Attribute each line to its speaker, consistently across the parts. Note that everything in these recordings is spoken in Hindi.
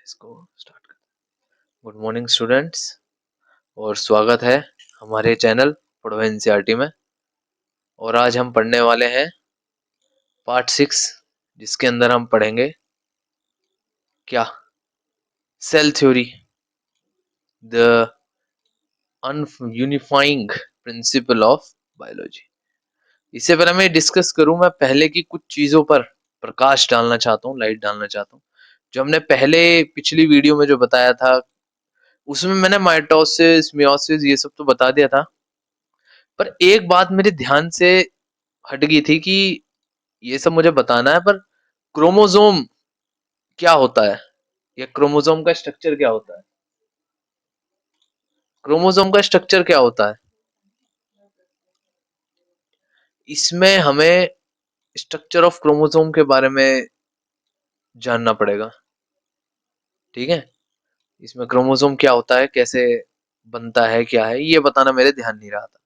Speaker 1: इसको स्टार्ट कर। गुड मॉर्निंग स्टूडेंट्स, और स्वागत है हमारे चैनल पढ़ो एनसीईआरटी में। और आज हम पढ़ने वाले हैं पार्ट 6, जिसके अंदर हम पढ़ेंगे क्या, cell theory, the unifying principle of biology. इससे पहले मैं डिस्कस करूं, मैं पहले की कुछ चीजों पर प्रकाश डालना चाहता हूं, लाइट डालना चाहता हूं। जो हमने पहले पिछली वीडियो में जो बताया था, उसमें मैंने माइटोसिस, मियोसिस ये सब तो बता दिया था, पर एक बात मेरे ध्यान से हट गई थी कि ये सब मुझे बताना है, पर क्रोमोसोम क्या होता है या क्रोमोसोम का स्ट्रक्चर क्या होता है। क्रोमोसोम का स्ट्रक्चर क्या होता है, इसमें हमें स्ट्रक्चर ऑफ क्रोमोसोम के बारे में जानना पड़ेगा। ठीक है, इसमें क्रोमोसोम क्या होता है, कैसे बनता है, क्या है, ये बताना मेरे ध्यान नहीं रहा था।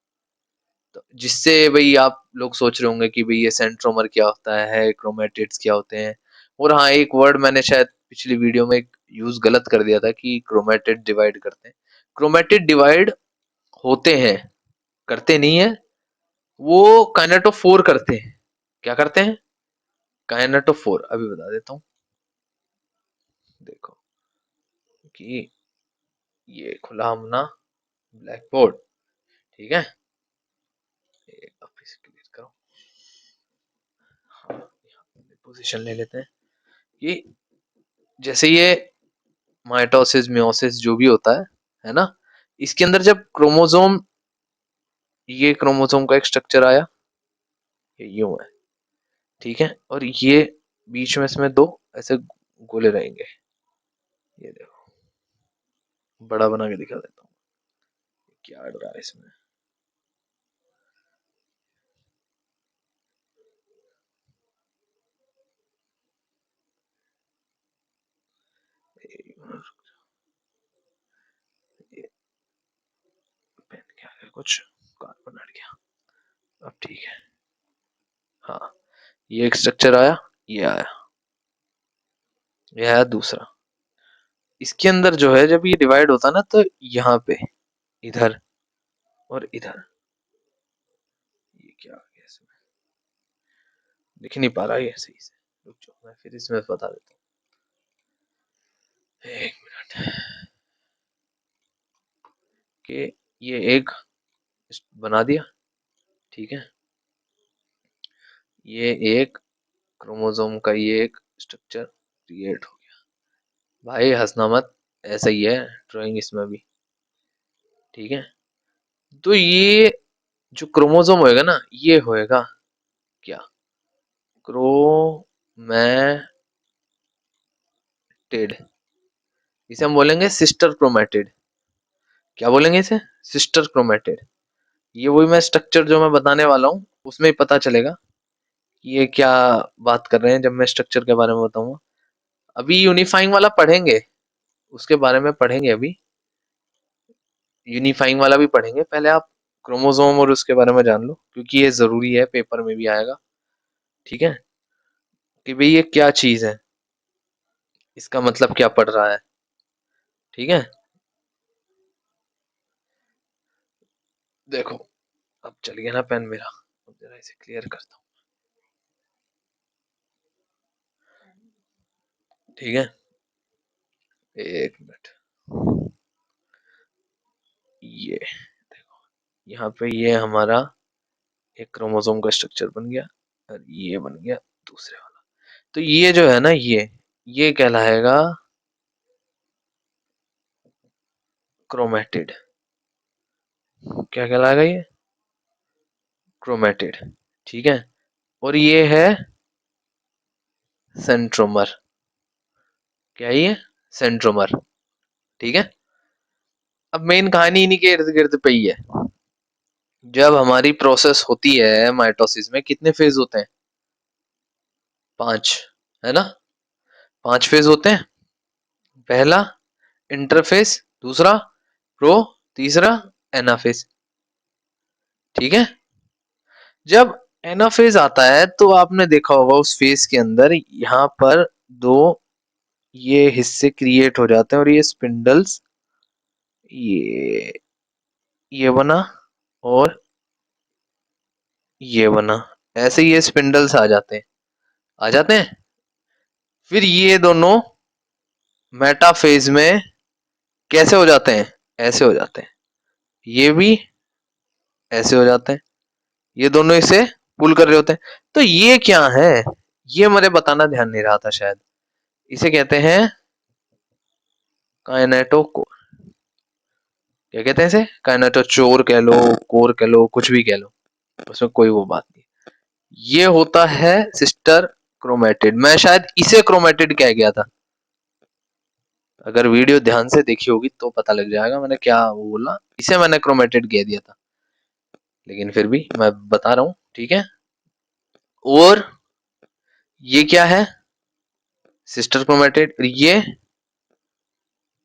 Speaker 1: तो जिससे भाई आप लोग सोच रहे होंगे कि भाई ये सेंट्रोमर क्या होता है, क्रोमेटिड्स क्या होते हैं। और हाँ, एक वर्ड मैंने शायद पिछली वीडियो में यूज गलत कर दिया था कि क्रोमेटिड डिवाइड करते हैं। क्रोमेटिड डिवाइड होते हैं, करते नहीं है, वो काइनेटोफोर करते हैं। क्या करते हैं? काइनेटोफोर। अभी बता देता हूँ, देखो कि ये खुला हमना ब्लैक बोर्ड। ठीक है, क्लियर करो। हाँ, पोजीशन ले लेते हैं कि जैसे ये माइटोसिस, मियोसिस जो भी होता है ना, इसके अंदर जब क्रोमोसोम, ये क्रोमोसोम का एक स्ट्रक्चर आया, ये यूं है। ठीक है, और ये बीच में इसमें दो ऐसे गोले रहेंगे। ये देखो, बड़ा बना के दिखा देता हूँ क्या अड़ रहा है इसमें। ये पेन क्या है, कुछ कार्बन अड़ गया। अब ठीक है, हाँ, ये एक स्ट्रक्चर आया, ये आया, ये आया दूसरा। इसके अंदर जो है, जब ये डिवाइड होता ना, तो यहाँ पे इधर और इधर, ये क्या आ गया इसमें, दिख नहीं पा रहा है ये सही से। रुक जाओ, मैं फिर इसमें बता देता हूँ, एक मिनट। कि ये एक बना दिया। ठीक है, ये एक क्रोमोसोम का ये एक स्ट्रक्चर क्रिएट हो गया। भाई हंसना मत, ऐसा ही है ड्राइंग इसमें भी। ठीक है, तो ये जो क्रोमोसोम होएगा ना, ये होएगा क्या, क्रोमैटिड। इसे हम बोलेंगे सिस्टर क्रोमैटिड। क्या बोलेंगे इसे? Sister chromatid. ये वही मैं स्ट्रक्चर जो मैं बताने वाला हूँ, उसमें ही पता चलेगा कि ये क्या बात कर रहे हैं जब मैं स्ट्रक्चर के बारे में बताऊंगा। अभी यूनिफाइंग वाला पढ़ेंगे, उसके बारे में पढ़ेंगे अभी। यूनिफाइंग वाला भी पढ़ेंगे, पहले आप क्रोमोसोम और उसके बारे में जान लो, क्योंकि ये जरूरी है, पेपर में भी आएगा। ठीक है, कि भाई ये क्या चीज है, इसका मतलब क्या पढ़ रहा है। ठीक है, देखो अब चल गया ना पेन मेरा, अब जरा इसे क्लियर करता हूँ। ठीक है, एक मिनट। ये देखो, यहाँ पे ये हमारा एक क्रोमोसोम का स्ट्रक्चर बन गया, और ये बन गया दूसरे वाला। तो ये जो है ना, ये कहलाएगा क्रोमेटिड। क्या कहलाएगा ये? क्रोमेटिड। ठीक है, और ये है सेंट्रोमर। क्या ये? सेंट्रोमर। ठीक है, अब मेन कहानी इन्हीं के इर्द गिर्द पे ही है। जब हमारी प्रोसेस होती है माइटोसिस में, कितने फेज होते हैं? 5, है ना? 5 फेज होते हैं। पहला इंटरफेस, दूसरा प्रो, तीसरा एनाफेज। ठीक है, जब एनाफेज आता है तो आपने देखा होगा उस फेज के अंदर यहाँ पर दो ये हिस्से क्रिएट हो जाते हैं और ये स्पिंडल्स, ये ये बना और ये बना, ऐसे ये स्पिंडल्स आ जाते हैं, आ जाते हैं। फिर ये दोनों मेटाफेज में कैसे हो जाते हैं, ऐसे हो जाते हैं, ये भी ऐसे हो जाते हैं, ये दोनों इसे पुल कर रहे होते हैं। तो ये क्या है, ये मुझे बताना ध्यान नहीं रहा था शायद। इसे कहते हैं काइनेटोकोर। क्या कहते हैं इसे, काइनेटोचोर कह लो, कोर कह लो, कुछ भी कह लो, उसमें कोई वो बात नहीं। ये होता है सिस्टर क्रोमेटिड। मैं शायद इसे क्रोमेटिड कह गया था, अगर वीडियो ध्यान से देखी होगी तो पता लग जाएगा मैंने क्या वो बोला, इसे मैंने क्रोमेटिड कह दिया था, लेकिन फिर भी मैं बता रहा हूँ, ठीक है। और ये क्या है, सिस्टर क्रोमेटिड, ये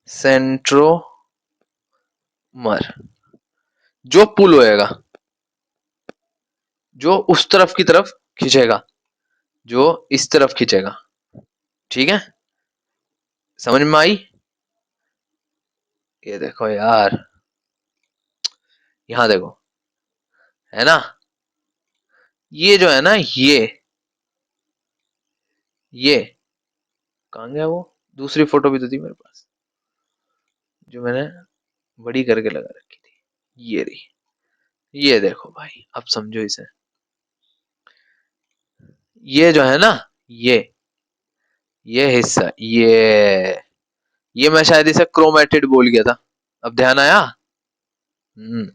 Speaker 1: सेंट्रोमर, जो पुल होएगा, जो उस तरफ की तरफ खींचेगा, जो इस तरफ खींचेगा, ठीक है, समझ में आई। ये देखो यार, यहां देखो, है ना, ये जो है ना, ये कहाँ गया वो, दूसरी फोटो भी तो थी मेरे पास जो मैंने बड़ी करके लगा रखी थी, ये रही, ये देखो भाई, अब समझो इसे। ये जो है ना, ये ये हिस्सा, ये मैं शायद इसे क्रोमेटिड बोल गया था, अब ध्यान आया। हम्म,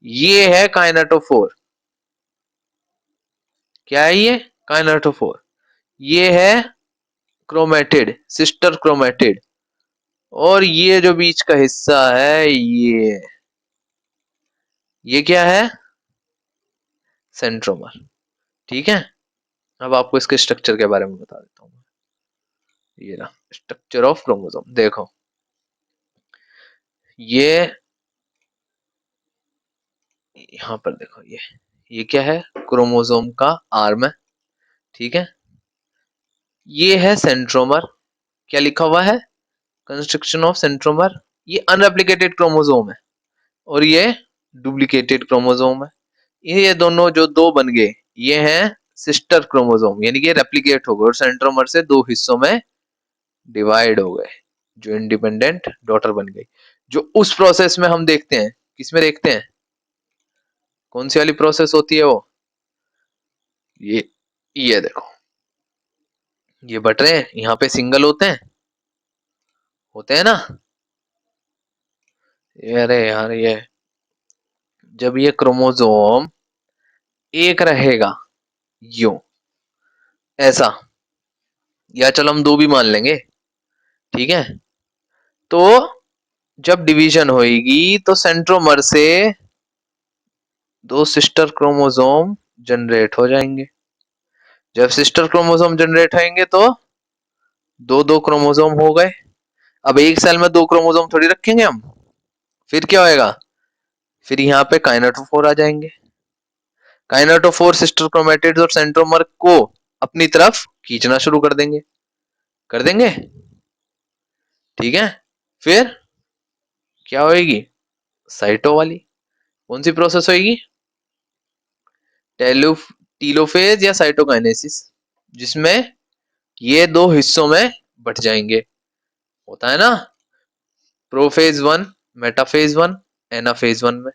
Speaker 1: ये है काइनेटोफोर। क्या है ये, काइनेटोफोर। ये है क्रोमेटिड, सिस्टर क्रोमेटिड। और ये जो बीच का हिस्सा है, ये क्या है, सेंट्रोमर, ठीक है। अब आपको इसके स्ट्रक्चर के बारे में बता देता हूँ। ये ना स्ट्रक्चर ऑफ क्रोमोसोम, देखो, ये यहाँ पर देखो, ये क्या है, क्रोमोसोम का आर्म है, ठीक है। ये है सेंट्रोमर, क्या लिखा हुआ है, कंस्ट्रक्शन ऑफ सेंट्रोमर। ये अनरेप्लिकेटेड क्रोमोसोम है और ये डुप्लीकेटेड क्रोमोसोम है। ये दोनों जो दो बन गए, ये हैं सिस्टर क्रोमोसोम, यानी कि रेप्लिकेट हो गए और सेंट्रोमर से दो हिस्सों में डिवाइड हो गए, जो इंडिपेंडेंट डॉटर बन गई। जो उस प्रोसेस में हम देखते हैं, किसमें देखते हैं, कौन सी वाली प्रोसेस होती है वो, ये ये देखो, ये बट रहे हैं, यहाँ पे सिंगल होते हैं ना। ये अरे यार, ये जब ये क्रोमोसोम एक रहेगा, यूं, ऐसा, या चलो हम दो भी मान लेंगे, ठीक है। तो जब डिवीजन होएगी तो सेंट्रोमर से दो सिस्टर क्रोमोसोम जनरेट हो जाएंगे। जब सिस्टर क्रोमोसोम जनरेट होंगे तो दो दो क्रोमोसोम हो गए। अब एक सेल में दो क्रोमोसोम थोड़ी रखेंगे हम, फिर क्या होएगा, फिर यहाँ पे काइनेटोफोर आ जाएंगे। काइनेटोफोर सिस्टर क्रोमेटिड्स और सेंट्रोमर को अपनी तरफ खींचना शुरू कर देंगे, ठीक है। फिर क्या होएगी, साइटो वाली, कौन सी प्रोसेस होएगी, टेलो टीलोफेज या साइटोकाइनेसिस, जिसमें ये दो हिस्सों में बट जाएंगे, होता है ना, prophase one, metaphase one, anaphase one में,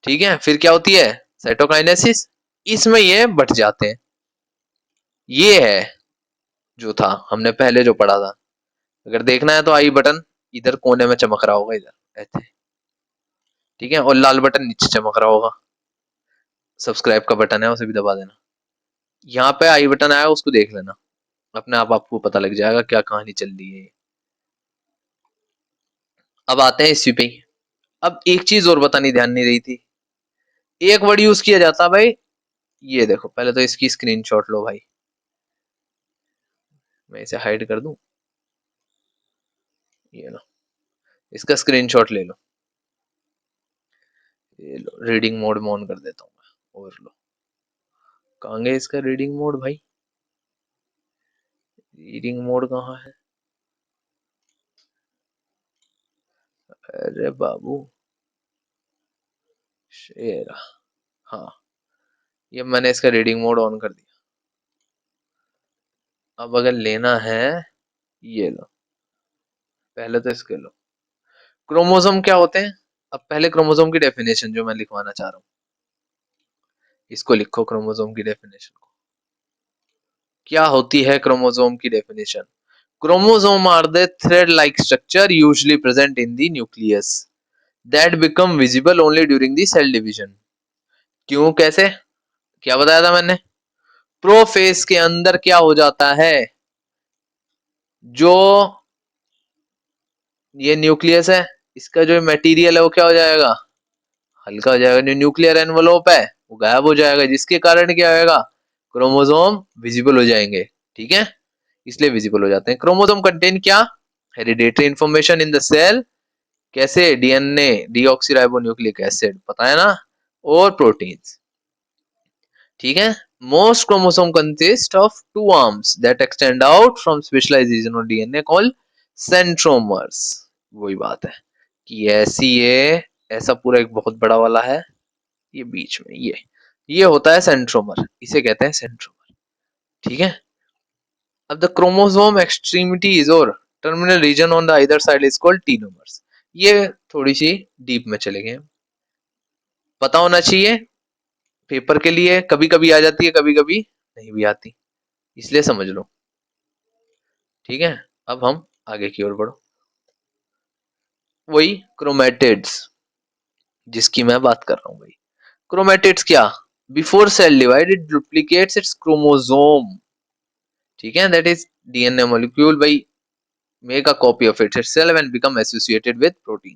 Speaker 1: ठीक है। फिर क्या होती है, साइटोकाइनेसिस, इसमें ये बट जाते हैं। ये है जो था हमने पहले जो पढ़ा था। अगर देखना है तो आई बटन इधर कोने में चमक रहा होगा, इधर ऐसे, ठीक है, और लाल बटन नीचे चमक रहा होगा, सब्सक्राइब का बटन है, उसे भी दबा देना। यहाँ पे आई बटन आया, उसको देख लेना, अपने आप आपको पता लग जाएगा क्या कहानी चल रही है। अब आते हैं इसी पे। अब एक चीज और बतानी ध्यान नहीं रही थी, एक वर्ड यूज किया जाता है भाई, ये देखो, पहले तो इसकी स्क्रीनशॉट लो भाई, मैं इसे हाइड कर दूं, ये लो, इसका स्क्रीनशॉट ले लो, ये लो, रीडिंग मोड में ऑन कर देता हूँ मैं, और लो, कहाँ गया इसका रीडिंग मोड भाई, रीडिंग मोड कहाँ है, अरे बाबू, शेर। हाँ, ये मैंने इसका रीडिंग मोड ऑन कर दिया। अब अगर लेना है, ये लो, पहले तो इसके लो। क्रोमोसोम क्या होते हैं? अब पहले क्रोमोसोम की डेफिनेशन जो मैं लिखवाना चाह रहा हूँ, इसको लिखो, क्रोमोसोम की डेफिनेशन को। क्या होती है क्रोमोसोम की definition? Chromosome are the thread like structure usually present in the nucleus that become visible only during the cell division. क्यों, कैसे, क्या बताया था मैंने? प्रोफेज के अंदर क्या हो जाता है, जो ये न्यूक्लियस है, इसका जो मटेरियल है वो क्या हो जाएगा, हल्का हो जाएगा। जो न्यूक्लियर एनवलोप है वो गायब हो जाएगा, जिसके कारण क्या होगा, क्रोमोसोम विजिबल हो जाएंगे। ठीक है, इसलिए विजिबल हो जाते हैं। क्रोमोसोम कंटेन क्या, hereditary information in the cell, कैसे, डीएनए, डीऑक्सीराइबोन्यूक्लिक एसिड, पता है ना, और प्रोटीन्स। ठीक है, most chromosome consist of two arms that extend out from specialised region of DNA called centromeres. वही बात है कि ऐसी ऐसा पूरा एक बहुत बड़ा वाला है, ये बीच में ये होता है सेंट्रोमर, इसे कहते हैं सेंट्रोमर। ठीक है, अब द क्रोमोसोम एक्सट्रीमिटीज और terminal region on the either side is called telomeres. ये थोड़ी सी डीप में चले गए, पता होना चाहिए पेपर के लिए, कभी कभी आ जाती है, कभी कभी नहीं भी आती, इसलिए समझ लो। ठीक है, अब हम आगे की ओर बढ़ो। वही क्रोमेटिड्स जिसकी मैं बात कर रहा हूँ भाई। क्रोमेटिड्स क्या, before cell divide it duplicates its chromosome. ठीक है, दैट इज डीएनए मॉलिक्यूल भाई make a copy of it itself and become associated with protein.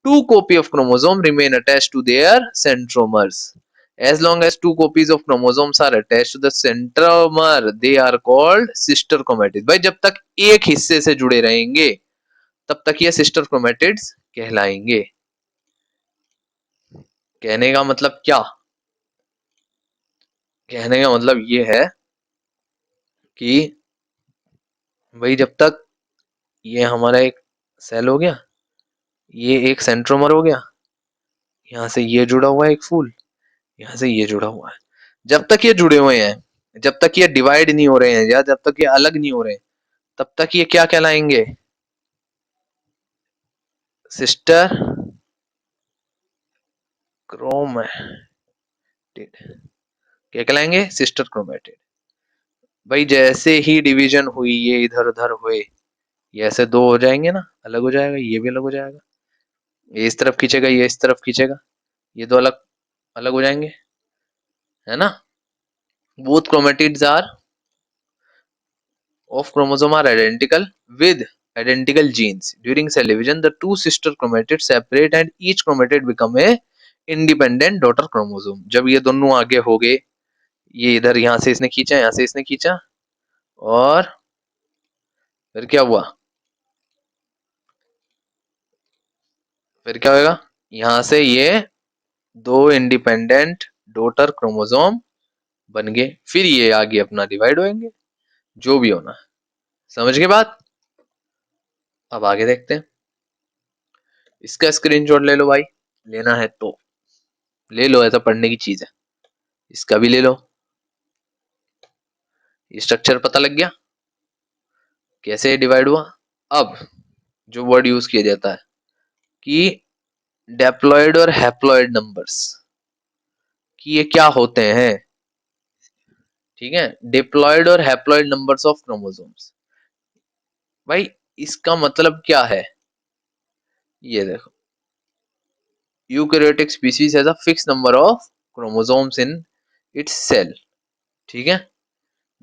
Speaker 1: Two copy of chromosome remain attached to their centromers. As long as two copies of chromosomes are attached to the centromer, they are called sister chromatids. भाई जब तक एक हिस्से से जुड़े रहेंगे तब तक ये सिस्टर क्रोमेटिड्स कहलाएंगे। कहने का मतलब क्या, कहने का मतलब ये है कि भाई जब तक ये हमारा एक सेल हो गया, ये एक सेंट्रोमर हो गया, यहाँ से ये जुड़ा हुआ है एक फूल, यहाँ से ये जुड़ा हुआ है, जब तक ये जुड़े हुए हैं, जब तक ये डिवाइड नहीं हो रहे हैं या जब तक ये अलग नहीं हो रहे हैं, तब तक ये क्या कहलाएंगे, सिस्टर क्रोमेटिड। क्या कहलाएंगे, सिस्टर क्रोमेटिड। भाई जैसे ही डिवीजन हुई, ये इधर उधर हुए, ये ऐसे दो हो जाएंगे ना, अलग हो जाएगा, ये भी अलग हो जाएगा, ये इस तरफ खींचेगा, ये इस तरफ खींचेगा, ये दो अलग अलग हो जाएंगे, है ना। Both chromatids are of chromosome are identical with identical genes. During cell division, the two sister chromatids separate and each chromatid become a independent daughter chromosome. जब ये दोनों आगे हो गए, ये इधर यहाँ से इसने खींचा, यहाँ से इसने खींचा, और फिर क्या हुआ, फिर क्या होगा, यहाँ से ये दो इंडिपेंडेंट डॉटर क्रोमोसोम बन गए, फिर ये आगे अपना डिवाइड होंगे, जो भी होना है। समझ गए बात? अब आगे देखते हैं। इसका स्क्रीनशॉट ले लो भाई, लेना है तो ले लो, ऐसा पढ़ने की चीज है। इसका भी ले लो। स्ट्रक्चर पता लग गया कैसे डिवाइड हुआ। अब जो वर्ड यूज किया जाता है कि डेप्लॉयड और हैप्लॉयड नंबर्स, कि ये क्या होते हैं। ठीक है, डिप्लॉयड और हैप्लॉयड नंबर्स ऑफ क्रोमोसोम्स। भाई इसका मतलब क्या है, ये देखो, eukaryotic species has a fix number of chromosomes in its cell. ठीक है,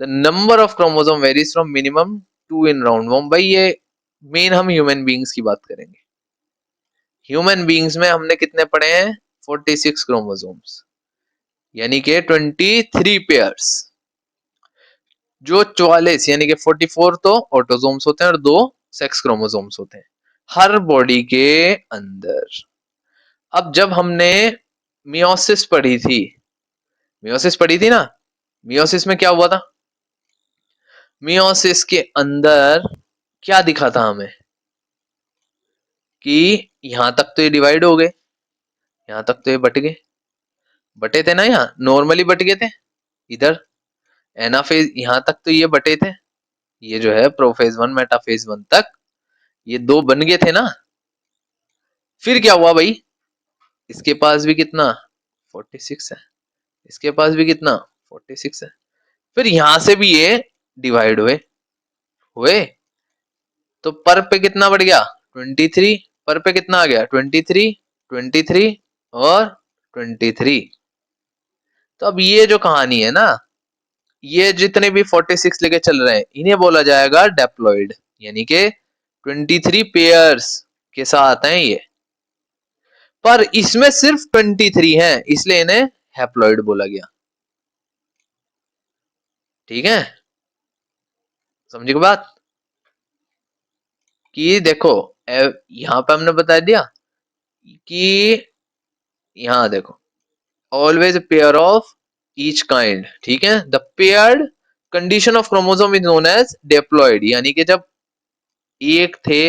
Speaker 1: the number of chromosome varies from minimum two in roundworm. भाई ये मेन हम ह्यूमन बींग्स की बात करेंगे। ह्यूमन बींग्स में हमने कितने पढ़े हैं, 46 क्रोमोसोम्स, यानी कि 23 पेयर्स। जो 44 यानी कि 44 तो ऑटोसोम्स होते हैं और दो सेक्स क्रोमोसोम्स होते हैं हर बॉडी के अंदर। अब जब हमने मियोसिस पढ़ी थी, मियोसिस पढ़ी थी ना, मियोसिस में क्या हुआ था, मियोसिस के अंदर क्या दिखा था हमें, कि यहां तक तो ये डिवाइड हो गए, यहां तक तो ये बटे थे ना, यहाँ नॉर्मली बट गए थे इधर एनाफेज, यहां तक तो ये बटे थे, ये जो है प्रोफेज 1 मेटाफेज 1 तक ये दो बन गए थे ना। फिर क्या हुआ भाई, इसके पास भी कितना 46 है, इसके पास भी कितना 46 है, फिर यहां से भी ये डिवाइड हुए हुए तो पर पे कितना बढ़ गया 23, पर पे कितना आ गया 23, 23 और 23। तो अब ये जो कहानी है ना, ये जितने भी 46 लेके चल रहे हैं इन्हें बोला जाएगा डेप्लॉइड, यानी कि 23 पेयर्स के साथ हैं ये, पर इसमें सिर्फ 23 हैं इसलिए इन्हें हैप्लॉइड बोला गया। ठीक है, समझे की बात, कि देखो यहां पे हमने बता दिया कि यहां देखो always pair of each kind, ठीक है, the paired condition of chromosome is known as diploid, यानी कि जब एक थे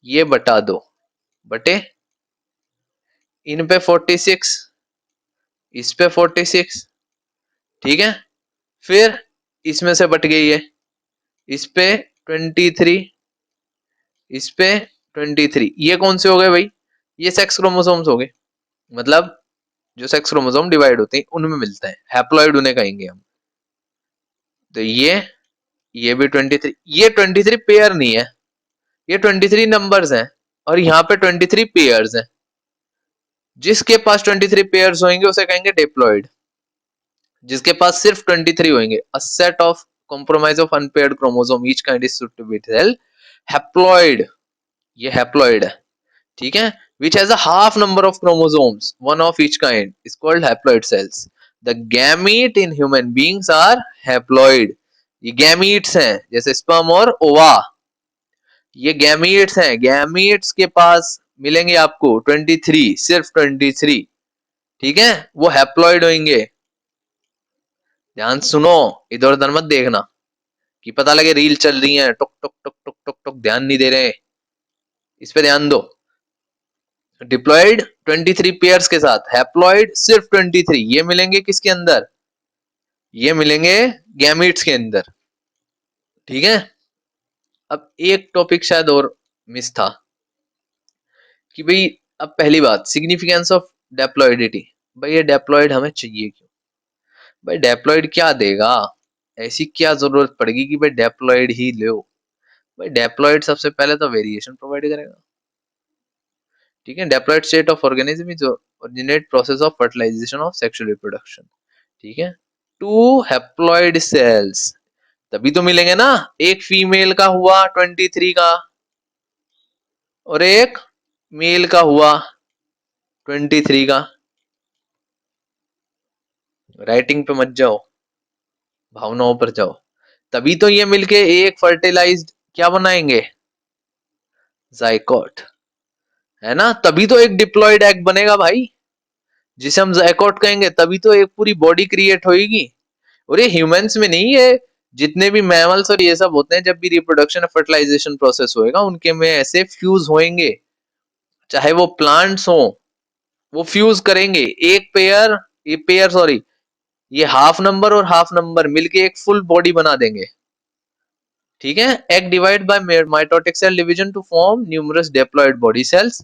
Speaker 1: ये बटा दो बटे इन पे 46 इस पे 46, ठीक है, फिर इसमें से बट गई है इस पे 23, इस पे 23, ये कौन से हो गए भाई, ये सेक्स क्रोमोसोम्स हो गए, मतलब जो सेक्स क्रोमोसोम डिवाइड होते हैं उनमें मिलता है, हैप्लॉइड उन्हें कहेंगे हम। तो ये भी 23, ये 23 पेयर नहीं है, ये 23 नंबर्स हैं और यहाँ पे 23 पेयर्स हैं, जिसके पास 23 पेयर्स होंगे उसे कहेंगे डिप्लॉइड, जिसके पास सिर्फ 23 होंगे a set of compromise of unpaired chromosome each kind is said to be haploid, ये हैप्लॉइड है, ठीक है, which has a half number of chromosomes one of each kind is called haploid cells, the gamete in human beings are haploid, ये गैमीट्स हैं जैसे स्पर्म और ओवा, ये गैमीट्स हैं, गैमीट्स के पास मिलेंगे आपको 23, सिर्फ 23, ठीक है, वो हैप्लॉइड होंगे। ध्यान सुनो, इधर उधर मत देखना कि पता लगे रील चल रही है टुक टुक टुक टुक टुक टुक, ध्यान नहीं दे रहे, इस पे ध्यान दो। डिप्लॉइड 23 पेयर्स के साथ, हैप्लॉइड सिर्फ 23, ये मिलेंगे किसके अंदर, ये मिलेंगे गैमीट्स के अंदर, ठीक है। अब एक टॉपिक शायद और मिस था कि भाई, अब पहली बात सिग्निफिकेंस ऑफ डेप्लॉइडिटी, भाई ये डेप्लॉइड हमें चाहिए क्यों, भाई डेप्लॉइड क्या देगा, ऐसी क्या जरूरत पड़ेगी कि भाई डेप्लॉइड ही लो, भाई डेप्लॉइड सबसे पहले तो वेरिएशन प्रोवाइड करेगा, ठीक है, diploid state of organism is originate process of fertilisation of sexual reproduction, ठीक है, टू हैप्लॉइड सेल्स, तभी तो मिलेंगे ना, एक फीमेल का हुआ 23 का और एक मेल का हुआ 23 का, राइटिंग पे मत जाओ, भावनाओं पर जाओ, तभी तो ये मिलके एक फर्टिलाइज्ड क्या बनाएंगे, जाइकोट, है ना, तभी तो एक डिप्लॉइड एग बनेगा भाई, जिसे हम जाइकोट कहेंगे, तभी तो एक पूरी बॉडी क्रिएट होगी। और ये ह्यूमंस में नहीं है, जितने भी मैमल्स और ये सब होते हैं जब भी रिप्रोडक्शन और फर्टिलाइजेशन प्रोसेस होएगा उनके में ऐसे फ्यूज होंगे, चाहे वो प्लांट्स हो वो फ्यूज करेंगे, एक पेयर, ये पेयर सॉरी, ये हाफ नंबर और हाफ नंबर मिलके एक फुल बॉडी बना देंगे, ठीक है, egg divide by mitotic cell division to form numerous diploid body cells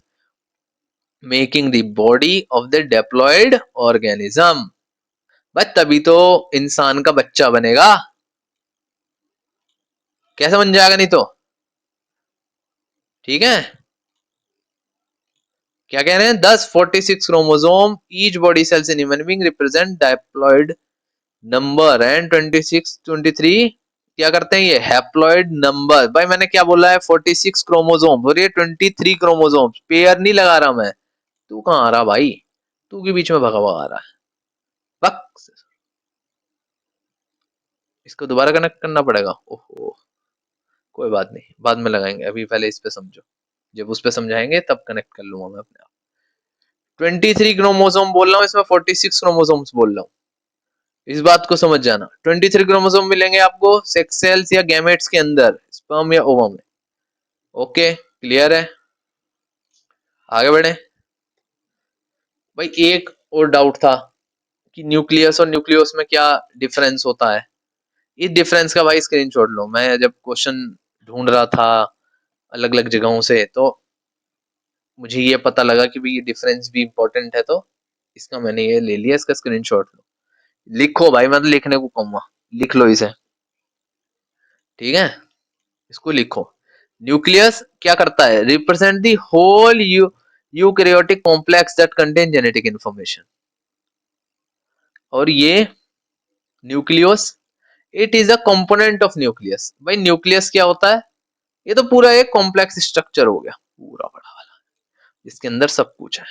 Speaker 1: making the body of the diploid organism, बस तभी तो इंसान का बच्चा बनेगा, कैसे बन जाएगा नहीं तो, ठीक है, क्या कह रहे हैं 10 46 chromosome each body cells in human being represent diploid number and 26 23 क्या करते हैं ये हैप्लॉइड नंबर, भाई मैंने क्या बोला है 46 क्रोमोसोम और ये 23 क्रोमोसोम, पेयर नहीं लगा रहा मैं, तू कहां आ रहा भाई, तू के बीच में भगा भगा आ रहा है, बक, इसको दोबारा कनेक्ट करना पड़ेगा, ओहो कोई बात नहीं बाद में लगाएंगे, अभी पहले इस पे समझो, जब उस पे समझाएंगे तब कनेक्ट कर लूंगा मैं अपने आप। 23 क्रोमोसोम बोल रहा हूँ इसमें 46 क्रोमोसोम्स बोल रहा हूँ, इस बात को समझ जाना, 23 क्रोमोसोम मिलेंगे आपको सेक्स सेल्स या गैमेट्स के अंदर, स्पर्म या ओवम में, ओके क्लियर है। आगे बढ़े भाई। एक और डाउट था कि न्यूक्लियस और न्यूक्लियस में क्या डिफरेंस होता है। इस डिफरेंस का भाई स्क्रीनशॉट लो। मैं जब क्वेश्चन ढूंढ रहा था अलग अलग जगहों से, तो मुझे ये पता लगा कि भाई ये डिफरेंस भी इंपॉर्टेंट है, तो इसका मैंने ये ले लिया, इसका स्क्रीनशॉट लो। लिखो भाई, मैं तो लिखने को कहूंगा, लिख लो इसे, ठीक है। इसको लिखो। न्यूक्लियस क्या करता है, represent the whole eukaryotic complex that contain genetic information. और ये nucleus, it is a component of nucleus. भाई न्यूक्लियस क्या होता है, ये तो पूरा एक कॉम्प्लेक्स स्ट्रक्चर हो गया, पूरा बड़ा वाला, जिसके अंदर सब कुछ है।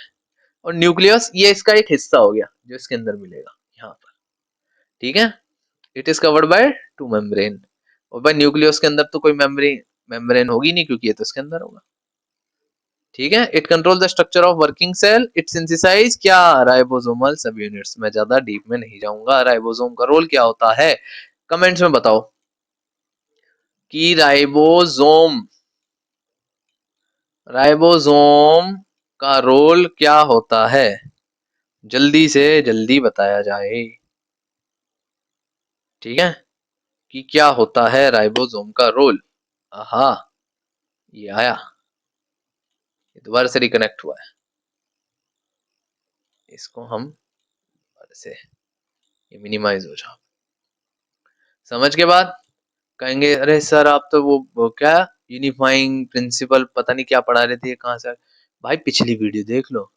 Speaker 1: और न्यूक्लियस ये इसका एक हिस्सा हो गया जो इसके अंदर मिलेगा यहाँ पर, ठीक है। It is covered by two membrane. और भाई न्यूक्लियस के अंदर तो कोई मेम्ब्रेन मेम्ब्रेन होगी नहीं, क्योंकि ये तो इसके अंदर होगा, ठीक है। It control the structure of working cell, it synthesise क्या, राइबोसोमल सब यूनिट्स। मैं ज्यादा डीप में नहीं जाऊंगा। राइबोसोम का रोल क्या होता है, कमेंट्स में बताओ कि राइबोसोम का रोल क्या होता है। जल्दी से जल्दी बताया जाए, ठीक है, कि क्या होता है राइबोसोम का रोल। आहा, ये आया, ये दोबारा से रिकनेक्ट हुआ है। इसको हम दोबारा से, ये मिनिमाइज हो जाओ। समझ के बाद कहेंगे अरे सर आप तो वो क्या यूनिफाइंग प्रिंसिपल पता नहीं क्या पढ़ा रहे थे, कहाँ से। भाई पिछली वीडियो देख लो,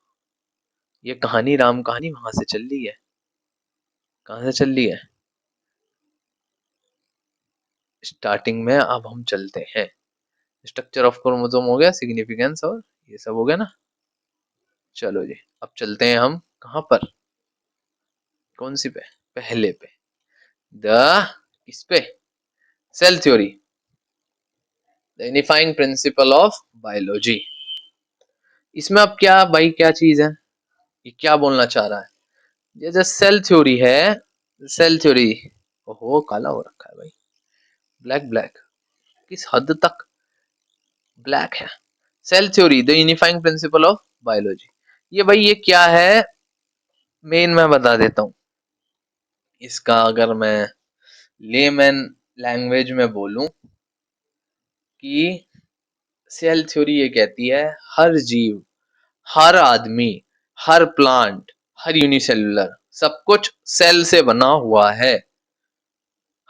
Speaker 1: ये कहानी राम कहानी वहां से चल रही है। कहाँ से चल रही है, स्टार्टिंग में। अब हम चलते हैं, स्ट्रक्चर ऑफ क्रोमोसोम हो गया, सिग्निफिकेंस और ये सब हो गया ना। चलो जी, अब चलते हैं हम कहाँ पर, कौन सी पे, पहले पे, द किस पे, cell theory, the unifying principle of biology. इसमें अब क्या भाई, क्या चीज है, ये क्या बोलना चाह रहा है। ये जो सेल थ्योरी है, सेल थ्योरी, ओहो काला हो रखा है भाई, ब्लैक ब्लैक, किस हद तक ब्लैक है। Cell theory the unifying principle of biology, ये भाई ये क्या है, मेन मैं बता देता हूँ। इसका अगर मैं लेमैन लैंग्वेज में बोलूं कि सेल थ्योरी ये कहती है हर जीव, हर आदमी, हर प्लांट, हर यूनिसेलुलर, सब कुछ सेल से बना हुआ है।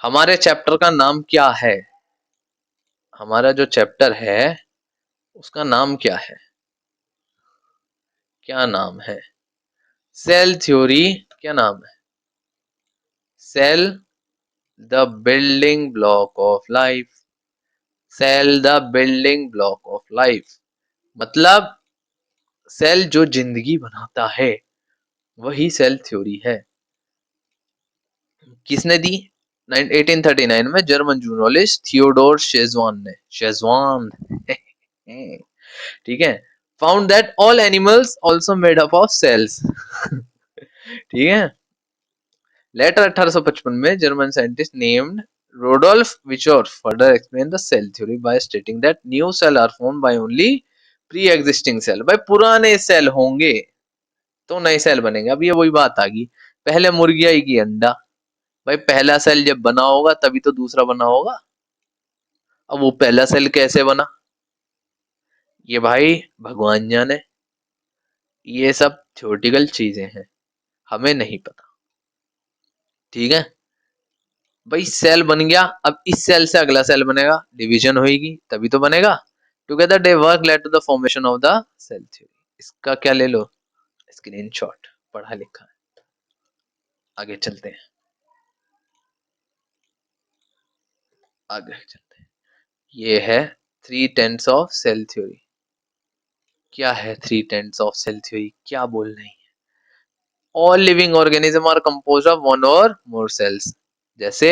Speaker 1: हमारे चैप्टर का नाम क्या है, हमारा जो चैप्टर है उसका नाम क्या है, क्या नाम है, सेल थ्योरी, क्या नाम है, cell the building block of life, cell the building block of life. मतलब सेल जो जिंदगी बनाता है वही सेल थ्योरी है। किसने दी, 1839 में जर्मन जूनोलिस्ट थियोडोर शेजवान ने, शेजवान ठीक है, found that all animals also made up of cells ठीक है। लेटर 1855 में जर्मन साइंटिस्ट नेम्ड रोडोल्फ विचोर further explain the cell theory by stating that new cell are formed by only pre existing cell. भाई पुराने सेल होंगे तो नए सेल बनेंगे। अब ये वही बात आ गई, पहले मुर्गी आएगी अंडा, भाई पहला सेल जब बना होगा तभी तो दूसरा बना होगा। अब वो पहला सेल कैसे बना, ये भाई भगवान जाने, ये सब थ्योरेटिकल चीजें हैं, हमें नहीं पता, ठीक है। भाई सेल बन गया, अब इस सेल से अगला सेल बनेगा, डिवीजन होगी तभी तो बनेगा। Together they work led to the formation of the cell theory. इसका क्या ले लो, स्क्रीनशॉट, पढ़ा लिखा है। आगे चलते हैं, आगे चलते हैं। ये है 3 टेंस ऑफ सेल थ्योरी। क्या है 3 टेंस ऑफ सेल थ्योरी, क्या बोल रही है। All living organism are compose of one or more sales. जैसे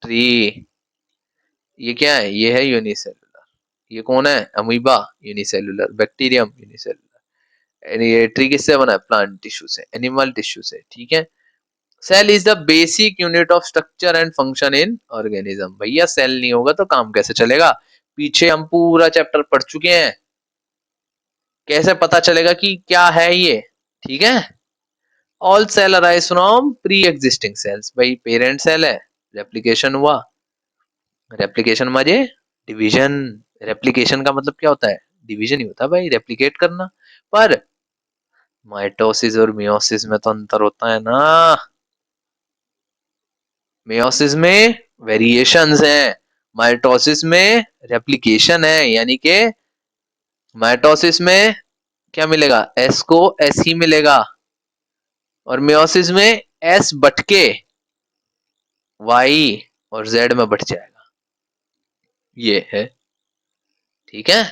Speaker 1: ट्री, ये क्या है, ये है यूनिसेलुलर। ये कौन है, अमीबा यूनिसेलुलर, बैक्टीरियम यूनिसेलुलर। ये ट्री किससे बना है, प्लांट टिश्यू से, एनिमल टिश्यू से, ठीक है। Cell is the basic unit of structure and function in organism. भैया सेल नहीं होगा तो काम कैसे चलेगा, पीछे हम पूरा चैप्टर पढ़ चुके हैं। कैसे पता चलेगा कि क्या है ये? ठीक है, all cell arise from pre existing cells. भाई पेरेंट सेल है, रेप्लिकेशन हुआ, रेप्लिकेशन मजे डिवीजन। रेप्लिकेशन का मतलब क्या होता है? डिवीजन ही होता है भाई, रेप्लिकेट करना। पर माइटोसिस और मियोसिस में तो अंतर होता है ना। मियोसिस में वेरिएशंस हैं, माइटोसिस में रेप्लिकेशन है। यानी कि माइटोसिस में क्या मिलेगा? एस को एस ही मिलेगा, और मियोसिस में एस बट के वाई और जेड में बट जाएगा। ये है, ठीक है।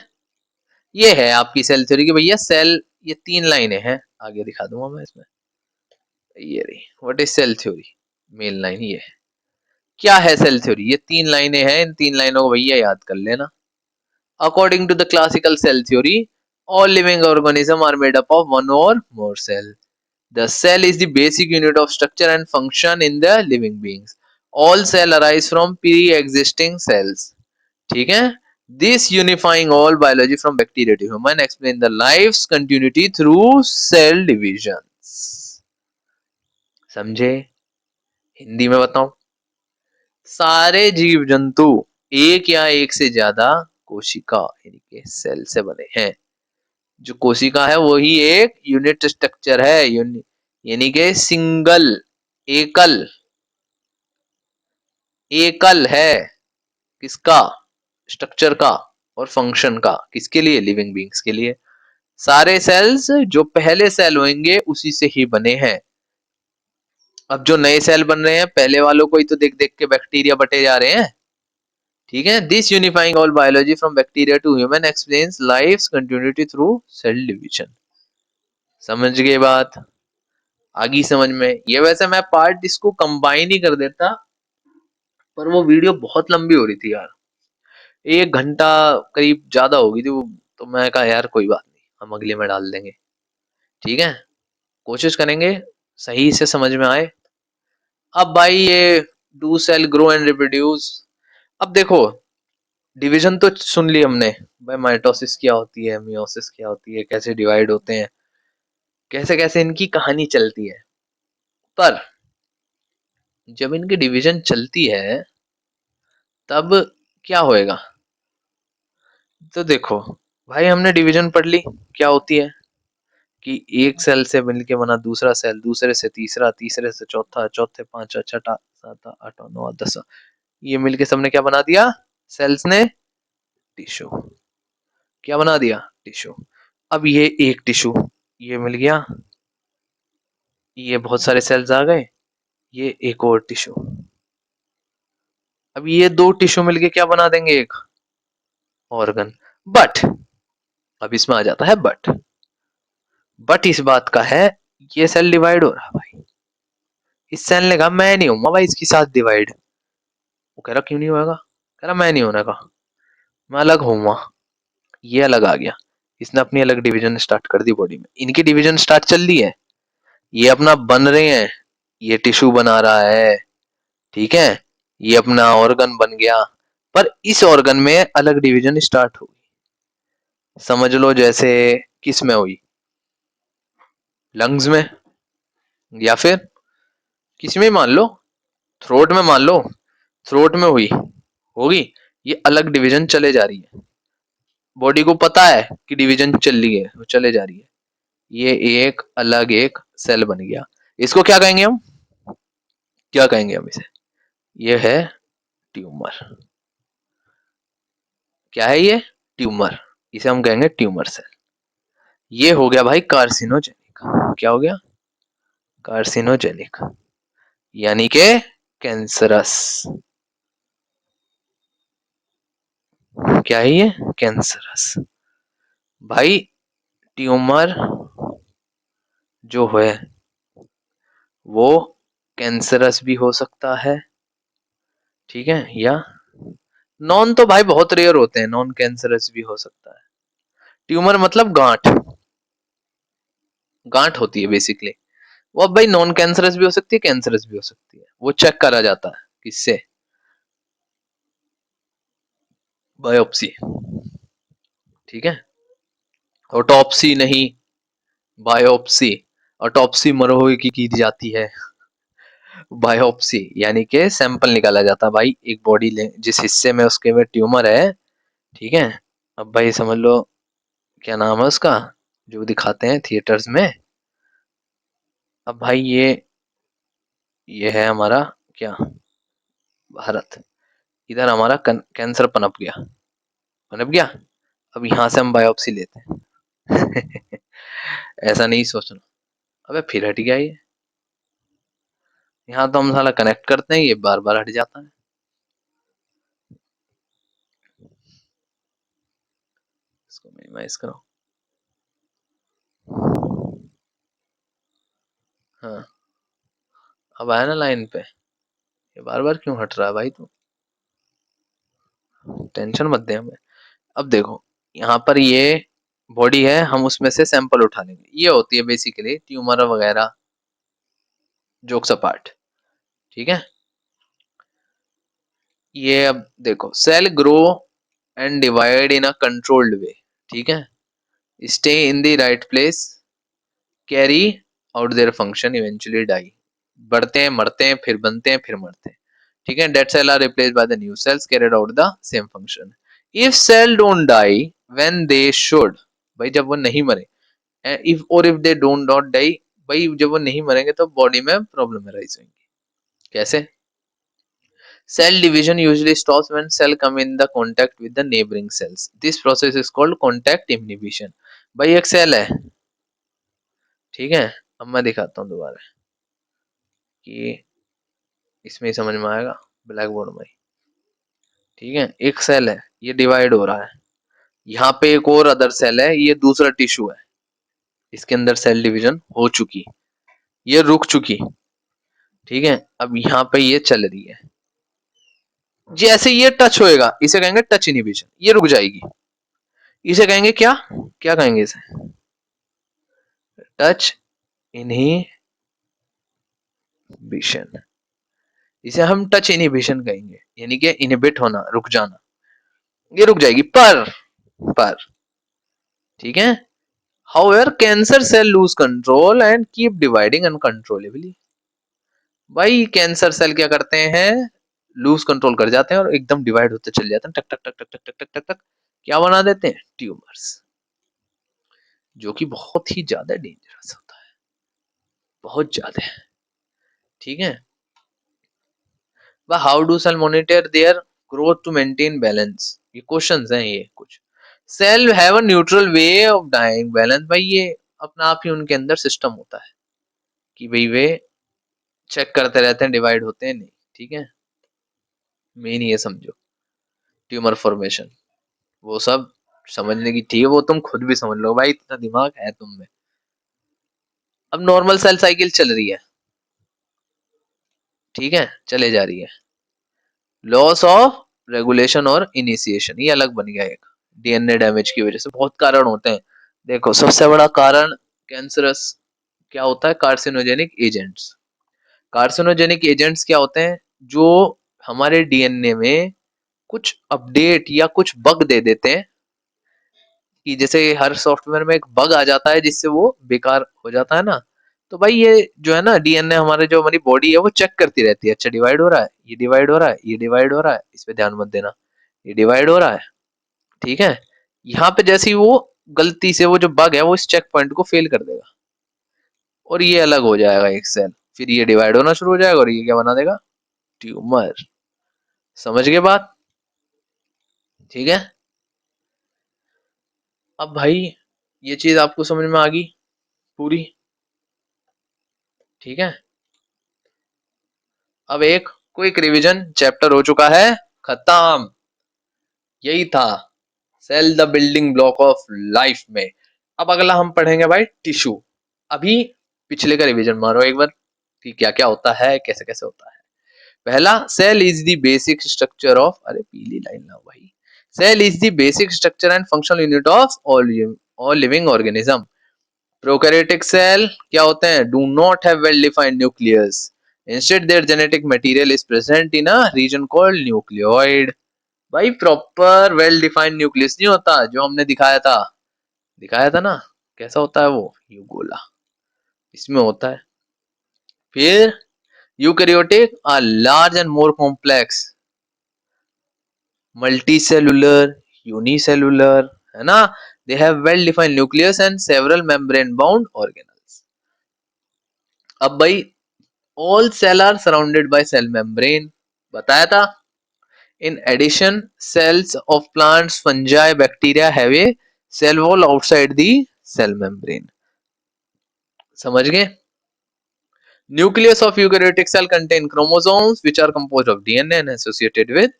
Speaker 1: ये है आपकी सेल थ्योरी की भैया। सेल, ये 3 लाइनें हैं, आगे दिखा दूंगा मैं इसमें। ये रही, what is cell theory, main line ये है। क्या है सेल थ्योरी? ये 3 लाइनें हैं, इन 3 लाइनों को भैया याद कर लेना। According to the classical cell theory, all living organism are made up of one or more cell. The cell is the basic unit of structure and function in the living beings. All cell arise from pre-existing cells. ठीक है? This unifying all biology from bacteria to human explain the life's continuity through cell divisions. समझे? हिंदी में बताऊं? सारे जीव जंतु एक या एक से ज्यादा कोशिका यानी कि सेल से बने हैं। जो कोशिका है वही एक यूनिट स्ट्रक्चर है, यानी कि सिंगल, एकल, एकल है। किसका? स्ट्रक्चर का और फंक्शन का। किसके लिए? लिविंग बींग्स के लिए। सारे सेल्स जो पहले सेल होंगे उसी से ही बने हैं। अब जो नए सेल बन रहे हैं पहले वालों को ही तो देख देख के बैक्टीरिया बटे जा रहे हैं। ठीक है, this unifying all biology from bacteria to human explains life continuity through cell division. समझ गए बात? आगे समझ में? ये वैसे मैं पार्ट इसको कंबाइन ही कर देता, पर वो वीडियो बहुत लंबी हो रही थी यार, 1 घंटा करीब ज्यादा हो गई थी वो। तो मैं कहा यार कोई बात नहीं, हम अगले में डाल देंगे। ठीक है, कोशिश करेंगे सही से समझ में आए। अब भाई ये do cell grow and reproduce, अब देखो डिवीजन तो सुन ली हमने। भाई माइटोसिस क्या होती है, मियोसिस क्या होती है, कैसे डिवाइड होते हैं, कैसे कैसे इनकी कहानी चलती है। पर जब इनकी डिवीजन चलती है तब क्या होएगा? तो देखो भाई, हमने डिवीजन पढ़ ली क्या होती है, कि एक सेल से मिलके बना दूसरा सेल, दूसरे से तीसरा, तीसरे से चौथा, चौथे पांचवा, छठा, सातवां, आठवां, नौवां, 10वां, ये मिलके सबने क्या बना दिया? सेल्स ने टिश्यू। क्या बना दिया? टिश्यू। अब ये एक टिश्यू, ये मिल गया, ये बहुत सारे सेल्स आ गए, ये एक और टिश्यू। अब ये 2 टिश्यू मिलके क्या बना देंगे? एक ऑर्गन। बट अब इसमें आ जाता है बट इस बात का है, ये सेल डिवाइड हो रहा है भाई। इस सेल ने कहा मैं नहीं हूँ भाई इसके साथ डिवाइड। वो कह रहा क्यों नहीं होगा? कह रहा मैं नहीं होने का, मैं अलग हूँ। ये अलग आ गया, इसने अपनी अलग डिवीजन स्टार्ट कर दी बॉडी में। इनकी डिवीजन स्टार्ट चल रही है, ये अपना बन रहे हैं, ये टिश्यू बना रहा है, ठीक है, ये अपना ऑर्गन बन गया। पर इस ऑर्गन में अलग डिवीजन स्टार्ट हुई। समझ लो जैसे किस में हुई? लंग्स में, या फिर किस में मान लो, थ्रोट में मान लो, थ्रोट में हुई होगी। ये अलग डिवीजन चले जा रही है, बॉडी को पता है कि डिवीजन चल रही है, वो चले जा रही है। ये एक अलग एक सेल बन गया। इसको क्या कहेंगे हम? क्या कहेंगे हम इसे? ये है ट्यूमर। क्या है ये? ट्यूमर। इसे हम कहेंगे ट्यूमर सेल। ये हो गया भाई कार्सिनोजेनिक। क्या हो गया? कार्सिनोजेनिक, यानी के कैंसरस। क्या है ये? कैंसरस। भाई ट्यूमर जो है वो कैंसरस भी हो सकता है, ठीक है, या नॉन, तो भाई बहुत रेयर होते हैं, नॉन कैंसरस भी हो सकता है। ट्यूमर मतलब गांठ, गांठ होती है बेसिकली। वो अब भाई नॉन कैंसरस भी हो सकती है, कैंसरस भी हो सकती है, वो चेक करा जाता है किससे? बायोप्सी। ठीक है, ऑटोप्सी नहीं, बायोप्सी। ऑटोप्सी मरोगे की जाती है, बायोप्सी यानी कि सैंपल निकाला जाता है भाई, एक बॉडी ले जिस हिस्से में उसके में ट्यूमर है, ठीक है। अब भाई समझ लो क्या नाम है उसका, जो दिखाते हैं थिएटर्स में। अब भाई ये है हमारा क्या, भारत। इधर हमारा कैंसर पनप गया, पनप गया। अब यहाँ से हम बायोप्सी लेते हैं। ऐसा नहीं सोचना। अबे फिर हट गया ये, यहाँ तो हम साला कनेक्ट करते हैं, ये बार बार हट जाता है। इसको मिनिमाइज करो। हाँ, अब आया ना लाइन पे। ये बार बार क्यों हट रहा है भाई तू, टेंशन मत दे हमें। अब देखो, यहाँ पर ये बॉडी है, हम उसमें से सैंपल उठा लेंगे। ये होती है बेसिकली ट्यूमर वगैरह, जोक्स अपार्ट, ठीक है। ये अब देखो, cell grow and divide in a controlled way, ठीक है, stay in the right place, carry out their function, eventually die. बढ़ते हैं, मरते हैं, फिर बनते हैं, फिर मरते हैं, ठीक है। Dead cell are replaced by the new cells carried out the same function. If cell don't die when they should, भाई जब वो नहीं मरे, इफ और if they don't not die, भाई जब वो नहीं मरेंगे तो बॉडी में प्रॉब्लम राइज होंगी। कैसे? Cell division usually stops when cell come in the contact with the neighboring cells. This process is called contact inhibition. भाई एक सेल है, ठीक है। अब मैं दिखाता हूँ दोबारा कि इसमें ही समझ में आएगा, ब्लैक बोर्ड में ही, ठीक है। एक सेल है, ये डिवाइड हो रहा है, यहाँ पे एक और अदर सेल है, ये दूसरा टिश्यू है, इसके अंदर सेल डिवीजन हो चुकी, ये रुक चुकी, ठीक है। अब यहाँ पे ये चल रही है, जैसे ये टच होएगा इसे कहेंगे टच इनहिबिशन, ये रुक जाएगी, इसे कहेंगे क्या, क्या कहेंगे इसे, टच इनहिबिशन। इसे हम टच इनहिबिशन कहेंगे, यानी कि इनहिबिट होना, रुक जाना, ये रुक जाएगी पर, ठीक है। However cancer cell lose control and keep dividing uncontrollably. भाई कैंसर सेल क्या करते हैं, लूज कंट्रोल कर जाते हैं और एकदम डिवाइड होते चले जाते हैं, टक टक टक टक टक टक टक टक, क्या बना देते हैं, ट्यूमर्स, जो कि बहुत ही ज्यादा डेंजरस होता है, बहुत ज्यादा, ठीक है। How do cell monitor their growth to maintain balance, ये क्वेश्चंस हैं ये कुछ। Cell have a neutral way of dying balance, भाई ये अपना आप ही उनके अंदर सिस्टम होता है कि भाई वे चेक करते रहते हैं, डिवाइड होते हैं नहीं, ठीक है। मेन ये समझो, ट्यूमर फॉर्मेशन वो सब समझने की थी, वो तुम खुद भी समझ लो भाई, इतना दिमाग है तुम में। अब नॉर्मल सेल साइकिल चल रही है, ठीक है, चले जा रही है। लॉस ऑफ रेगुलेशन और इनिशिएशन, ये अलग बन गया एक, डीएनए डैमेज की वजह से बहुत कारण होते हैं। देखो सबसे बड़ा कारण कैंसरस क्या होता है, कार्सिनोजेनिक एजेंट्स। कार्सिनोजेनिक एजेंट्स क्या होते हैं, जो हमारे डीएनए में कुछ अपडेट या कुछ बग दे देते हैं, कि जैसे हर सॉफ्टवेयर में एक बग आ जाता है जिससे वो बेकार हो जाता है ना। तो भाई ये जो है ना डीएनए, हमारे जो हमारी बॉडी है वो चेक करती रहती है, अच्छा डिवाइड हो रहा है, ये डिवाइड हो रहा है, ये डिवाइड हो रहा है, इस पे ध्यान मत देना, ये डिवाइड हो रहा है, ठीक है। यहाँ पे जैसे ही वो गलती से वो जो बग है वो इस चेक पॉइंट को फेल कर देगा और ये अलग हो जाएगा एक सेल, फिर ये डिवाइड होना शुरू हो जाएगा और ये क्या बना देगा, ट्यूमर। समझ गए बात, ठीक है। अब भाई ये चीज आपको समझ में आ गई पूरी, ठीक है। अब एक क्विक रिवीजन, चैप्टर हो चुका है खत्म, यही था cell the building block of life में। अब अगला हम पढ़ेंगे भाई टिश्यू। अभी पिछले का रिवीजन मारो एक बार कि क्या क्या होता है, कैसे कैसे होता है। पहला, cell is the basic structure of, अरे पीली लाइन लाओ भाई, cell is the basic structure and functional unit of all living organism. Prokaryotic cell क्या होते हैं, do not have well defined nucleus, instead their genetic material is present in a region called nucleoid. भाई प्रॉपर वेल डिफाइंड न्यूक्लियस नहीं होता जो हमने दिखाया था, दिखाया था ना कैसा होता है वो, यूगोला इसमें होता है। फिर eukaryotic are large and more complex, multicellular, unicellular, है ना। They have well defined nucleus and several membrane bound organelles. अब भाई all cell are surrounded by cell membrane, बताया था। In addition cells of plants, fungi, bacteria have a cell wall outside the cell membrane. समझ गए। Nucleus of eukaryotic cell contain chromosomes which are composed of DNA and associated with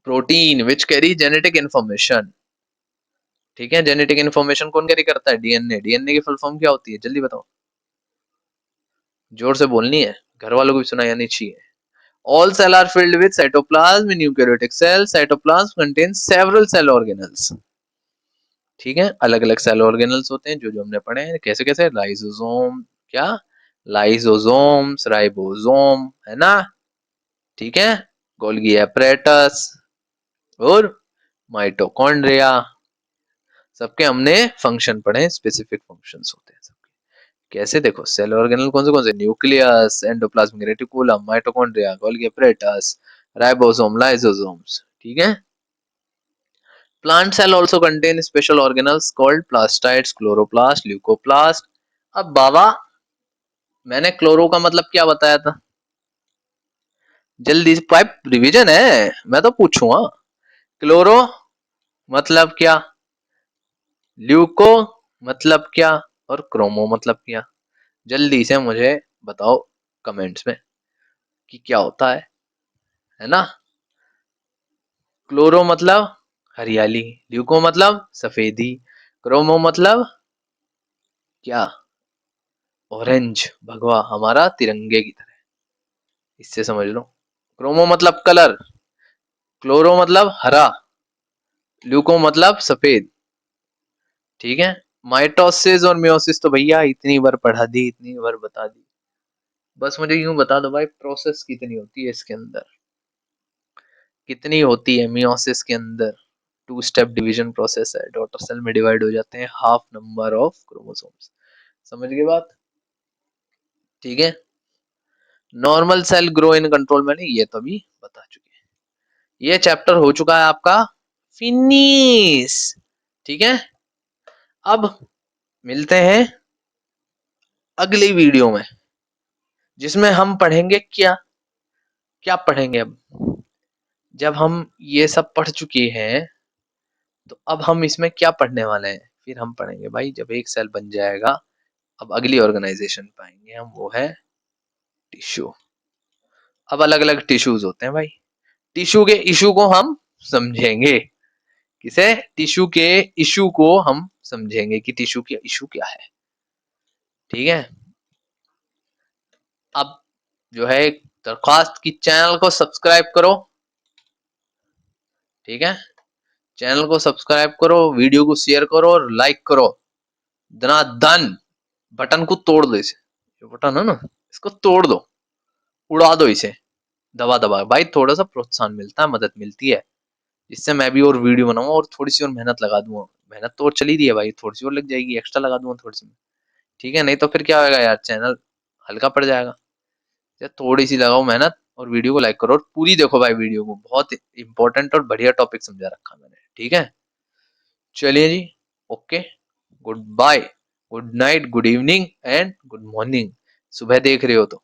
Speaker 1: protein which carry genetic information। ठीक है, जेनेटिक इन्फॉर्मेशन कौन कैरी करता है? डीएनए। डीएनए की फुल फॉर्म क्या होती है जल्दी बताओ, जोर से बोलनी है, घर वालों को भी सुना नहीं चाहिए। All cell are filled with cytoplasm in eukaryotic cells. Cytoplasm contains several cell organelles। ठीक है, अलग अलग सेल ऑर्गेनल्स होते हैं जो जो हमने पढ़े हैं। कैसे कैसे? लाइसोसोम, क्या? लाइसोसोम्स, राइबोसोम, है ना। ठीक है, गोल्गी एपरेटस और माइटोकॉन्ड्रिया, सबके हमने फंक्शन पढ़े, स्पेसिफिक फंक्शंस होते हैं सबके। कैसे? देखो, सेल ऑर्गेनल कौन से? Nucleus, endoplasmic reticulum, mitochondria, Golgi apparatus, ribosome, lysosomes. ठीक है। Plant cell also contain special organelles called plastids, chloroplast, leucoplast। अब बाबा, मैंने क्लोरो का मतलब क्या बताया था? जल्दी से, पाइप रिवीजन है, मैं तो पूछूंगा। क्लोरो मतलब क्या, ल्यूको मतलब क्या, और क्रोमो मतलब क्या? जल्दी से मुझे बताओ कमेंट्स में कि क्या होता है ना। क्लोरो मतलब हरियाली, ल्यूको मतलब सफेदी, क्रोमो मतलब क्या? ऑरेंज, भगवा हमारा तिरंगे की तरह, इससे समझ लो। क्रोमो मतलब कलर, क्लोरो मतलब हरा, ल्यूको मतलब सफेद। ठीक है। माइटोसिस और मियोसिस तो भैया इतनी बार पढ़ा दी, इतनी बार बता दी। बस मुझे यूं बता दो भाई, प्रोसेस कितनी होती है इसके अंदर, कितनी होती है मियोसिस के अंदर? टू स्टेप डिवीजन प्रोसेस है, डॉटर सेल में डिवाइड हो जाते हैं हाफ नंबर ऑफ क्रोमोसोम्स। समझ गए बात? ठीक है। Normal cell grow in control, मैंने ये तो भी बता चुके हैं। ये चैप्टर हो चुका है आपका फिनिश। ठीक है। अब मिलते हैं अगली वीडियो में, जिसमें हम पढ़ेंगे क्या? क्या पढ़ेंगे अब? जब हम ये सब पढ़ चुके हैं तो अब हम इसमें क्या पढ़ने वाले हैं? फिर हम पढ़ेंगे भाई, जब एक सेल बन जाएगा, अब अगली ऑर्गेनाइजेशन पाएंगे हम, वो है टिश्यू। अब अलग अलग टिश्यूज होते हैं भाई, टिश्यू के इशू को हम समझेंगे। किसे? टिश्यू के इशू को हम समझेंगे कि टिश्यू के इशू क्या है। ठीक है। अब जो है दरखास्त की, चैनल को सब्सक्राइब करो। ठीक है, चैनल को सब्सक्राइब करो, वीडियो को शेयर करो और लाइक करो धनाधन। बटन को तोड़ दो, इसे जो बटन है ना, इसको तोड़ दो, उड़ा दो इसे, दबा दबा भाई, थोड़ा सा प्रोत्साहन मिलता है, मदद मिलती है, इससे मैं भी और वीडियो बनाऊंगा और थोड़ी सी और मेहनत लगा दूंगा। मेहनत तो और चली रही है भाई, थोड़ी सी और लग जाएगी, एक्स्ट्रा लगा दूंगा थोड़ी सी। ठीक है, नहीं तो फिर क्या होगा यार, चैनल हल्का पड़ जाएगा। थोड़ी सी लगाओ मेहनत और वीडियो को लाइक करो और पूरी देखो भाई वीडियो को, बहुत इंपॉर्टेंट और बढ़िया टॉपिक समझा रखा मैंने। ठीक है, चलिए जी, okay, good bye, good night, good evening and good morning. सुबह देख रहे हो तो